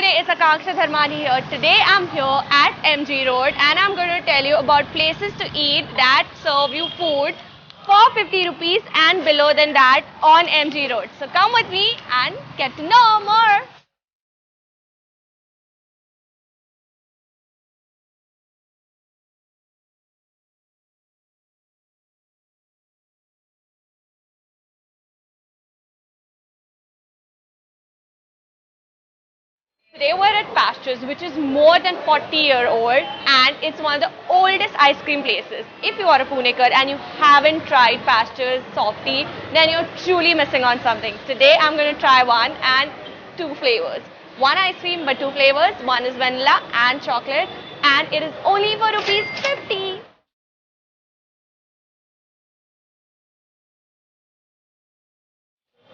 today it's Akanksha Dharmani here. Today I'm here at MG Road and I'm going to tell you about places to eat that serve you food for 50 rupees and below than that on MG Road. So come with me and get to know more. Today we're at Pastures, which is more than 40-year-old and it's one of the oldest ice cream places. If you are a Punekar and you haven't tried Pastures Softie, then you're truly missing on something. Today I'm going to try one and two flavors. One ice cream but two flavors. One is vanilla and chocolate and it is only for rupees 50.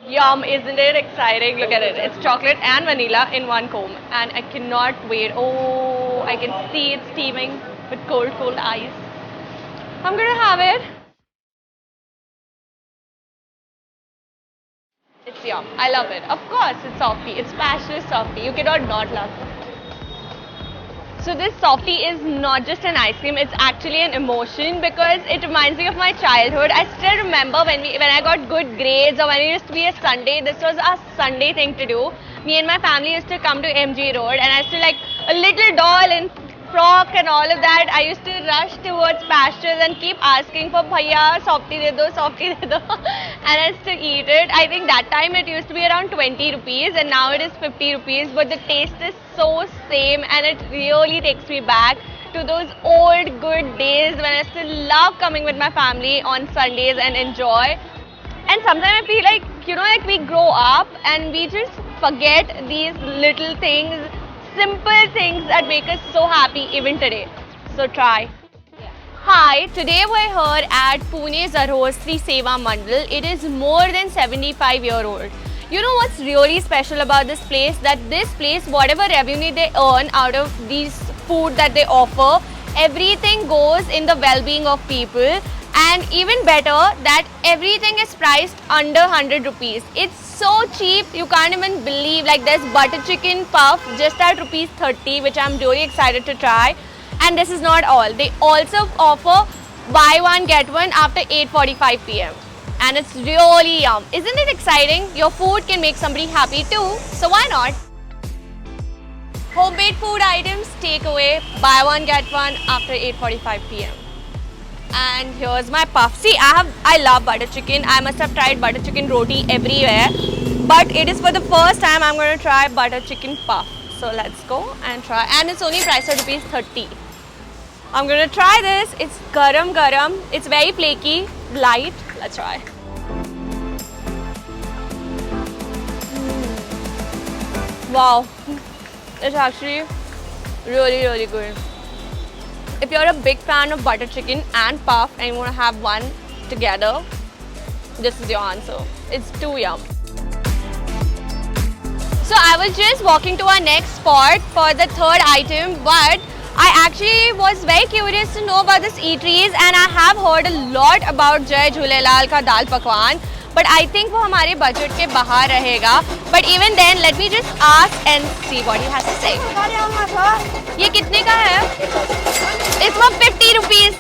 Yum, isn't it exciting? Look at it. It's chocolate and vanilla in one cone. And I cannot wait. Oh, I can see it steaming with cold, cold ice. I'm gonna have it. It's yum. I love it. Of course, it's Softie. It's Pastures Softie. You cannot not love it. So this Softie is not just an ice cream, it's actually an emotion because it reminds me of my childhood. I still remember when I got good grades or when it used to be a Sunday, this was a Sunday thing to do. Me and my family used to come to MG Road and I used to like a little doll and frock and all of that. I used to rush towards Pastures and keep asking for bhaiya, Softie de do, Softie de do and I used to eat it. I think that time it used to be around 20 rupees and now it is 50 rupees but the taste is so same and it really takes me back to those old good days when I still love coming with my family on Sundays and enjoy. And sometimes I feel like, like we grow up and we just forget these little things, simple things that make us so happy even today. So try. Hi, today we're here at Pune Zarhostri Seva Mandal. It is more than 75-year-old. You know what's really special about this place? That this place, whatever revenue they earn out of these food that they offer, everything goes in the well-being of people. And even better, that everything is priced under 100 rupees. It's so cheap, you can't even believe. Like there's butter chicken puff just at rupees 30, which I'm really excited to try. And this is not all. They also offer buy one get one after 8:45 p.m. And it's really yum. Isn't it exciting? Your food can make somebody happy too. So why not? Homemade food items, takeaway, buy one get one after 8:45 p.m. And here's my puff. See, I love butter chicken. I must have tried butter chicken roti everywhere. But it is for the first time I'm going to try butter chicken puff. So let's go and try. And it's only priced at rupees 30. I'm going to try this. It's garam garam. It's very flaky, light. Let's try. Wow. It's actually really, really good. If you're a big fan of butter chicken and puff and you want to have one together, this is your answer. It's too yum. So I was just walking to our next spot for the third item, but I actually was very curious to know about this eateries and I have heard a lot about Jai Jhulelal ka dal pakwan, but I think वो हमारे budget के बाहर रहेगा. But even then, let me just ask and see what he has to say. ये कितने का है? It's for 50 rupees.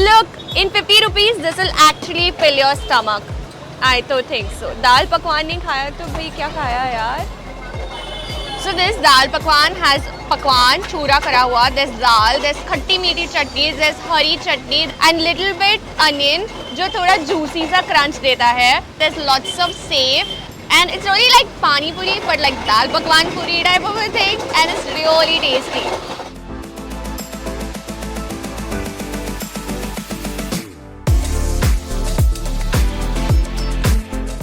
Look, in 50 rupees, this will actually fill your stomach. I don't think so. Dal pakwan नहीं खाया तो भाई क्या खाया यार? So this dal pakwan has pakwan, chura kara hua, there's dal, there's khatti meaty chutneys, there's hari chutney and little bit onion जो थोड़ा juicy सा crunch देता है. There's lots of save and it's really like pani puri but like dal pakwan puri type of a thing and it's really tasty.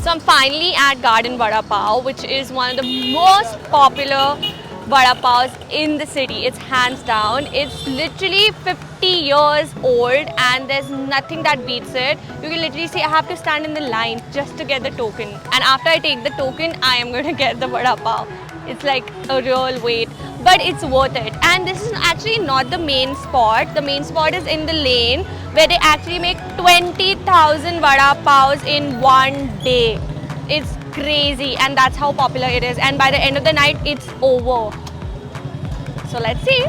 So I'm finally at Garden Vada Pav, which is one of the most popular vada pavs in the city. It's hands down. It's literally 50 years old and there's nothing that beats it. You can literally say I have to stand in the line just to get the token. And after I take the token, I am going to get the vada pav. It's like a real wait. but it's worth it. And this is actually not the main spot. The main spot is in the lane where they actually make 20,000 vada paos in one day. It's crazy, and that's how popular it is. And by the end of the night, it's over. So let's see.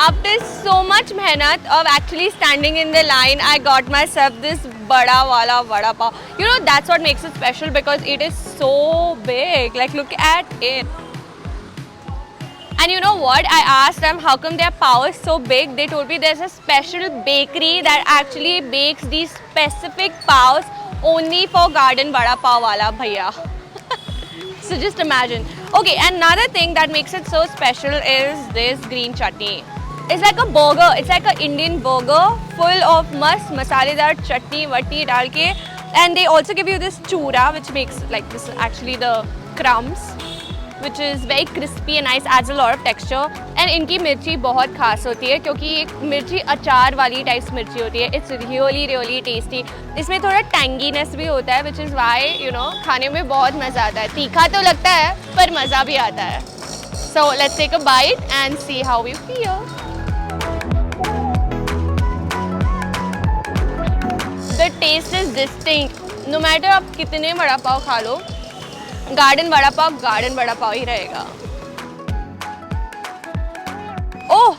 After so much mehnat of actually standing in the line, I got myself this bada wala vada pav. You know, that's what makes it special, because it is so big. Like, look at it. And you know what? I asked them how come their pav is so big. They told me there's a special bakery that actually bakes these specific pavs only for garden vada pav wala bhaiya. So just imagine. Okay, another thing that makes it so special is this green chutney. It's like a burger. It's like an Indian burger full of mast masaledar chutney vatni dal ke, and they also give you this chura, which makes like this is actually the crumbs, which is very crispy and nice, adds a lot of texture. And इनकी मिर्ची बहुत खास होती है क्योंकि ये मिर्ची अचार वाली टाइप्स मिर्ची होती है. It's really tasty. इसमें थोड़ा tanginess भी होता है, which is why you know खाने में बहुत मज़ा आता है. तीखा तो लगता है पर मज़ा भी आता है. So let's take a bite and see how we feel. The taste is distinct. No matter आप कितने वड़ा पाव खा लो, गार्डन वड़ा पाव ही रहेगा. ओह,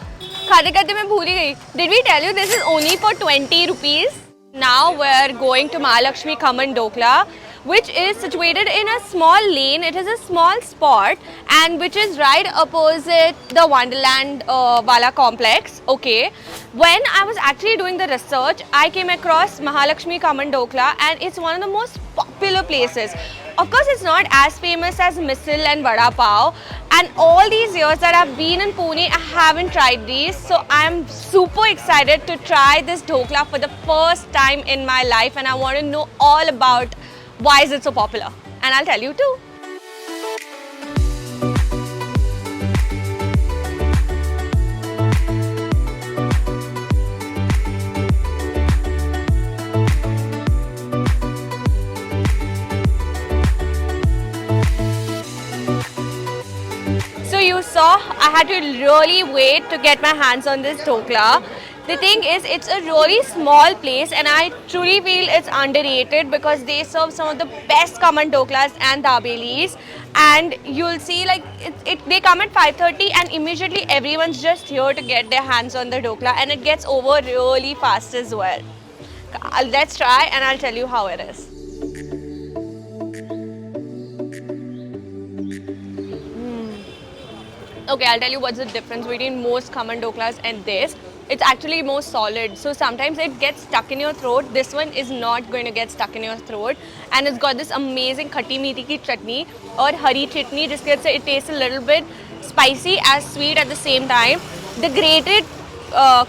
खाते खाते मैं भूल ही गई. Did we tell you this is only for 20 rupees? Now we're going to Mahalakshmi Khaman Dokla, which is situated in a small lane. It is a small spot and which is right opposite the Wonderland Wala complex. Okay. When I was actually doing the research, I came across Mahalakshmi Khaman Dokla, and it's one of the most popular places. Of course, it's not as famous as Misal and Vada Pav, and all these years that I've been in Pune, I haven't tried these. So I'm super excited to try this dhokla for the first time in my life, and I want to know all about why is it so popular, and I'll tell you too. You saw, I had to really wait to get my hands on this dhokla. The thing is, it's a really small place, and I truly feel it's underrated because they serve some of the best Khaman Doklas and dabelis. And you'll see, like, they come at 5:30, and immediately everyone's just here to get their hands on the dhokla, and it gets over really fast as well. Let's try, and I'll tell you how it is. Okay, I'll tell you what's the difference between most Khaman Doklas and this. It's actually more solid. So sometimes it gets stuck in your throat. This one is not going to get stuck in your throat. And it's got this amazing khatti meethi ki chutney or hari chutney, just gets it tastes a little bit spicy as sweet at the same time. The grated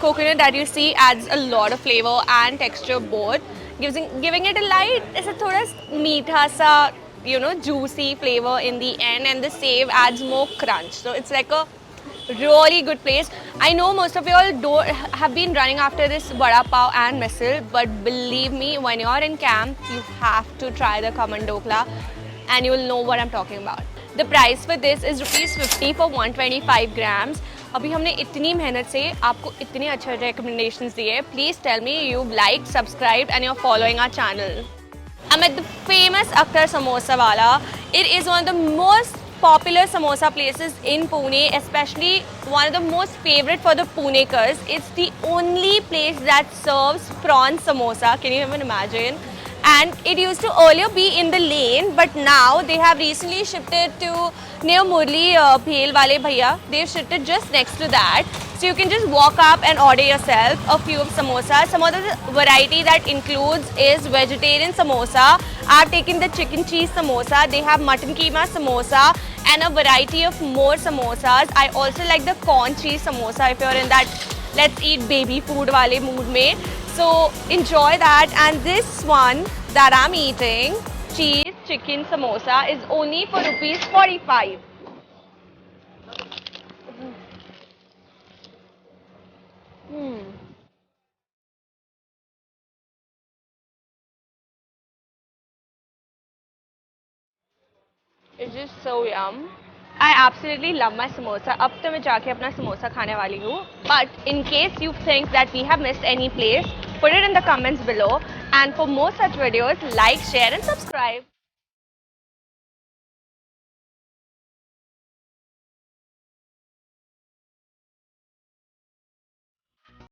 coconut that you see adds a lot of flavor and texture both, giving it a light, it's a thoda meetha sa, you know, juicy flavor in the end, and the save adds more crunch. So it's like a really good place. I know most of you all have been running after this vada pav and misal, but believe me, when you're in camp, you have to try the Khaman Dokla, and you will know what I'm talking about. The price for this is ₹50 for 125 grams. अभी हमने इतनी मेहनत से आपको इतने अच्छे recommendations दिए. Please tell me you've liked, subscribed, and you're following our channel. I'm at the famous Akhtar Samosa Wala. It is one of the most popular samosa places in Pune, especially one of the most favorite for the Punekars. It's the only place that serves prawn samosa. Can you even imagine? And it used to earlier be in the lane, but now they have recently shifted to near Murli Bhel Wale Bhaiya. They've shifted just next to that. So you can just walk up and order yourself a few of samosas. Some of the variety that includes is vegetarian samosa. I've taken the chicken cheese samosa. They have mutton keema samosa and a variety of more samosas. I also like the corn cheese samosa if you're in that let's eat baby food wale mood mein. So enjoy that. And this one that I'm eating, cheese chicken samosa, is only for rupees 45. It's just so yum. I absolutely love my samosa. अब तो मैं जाके अपना समोसा खाने वाली हूँ. But in case you think that we have missed any place, put it in the comments below. And for more such videos, like, share and subscribe.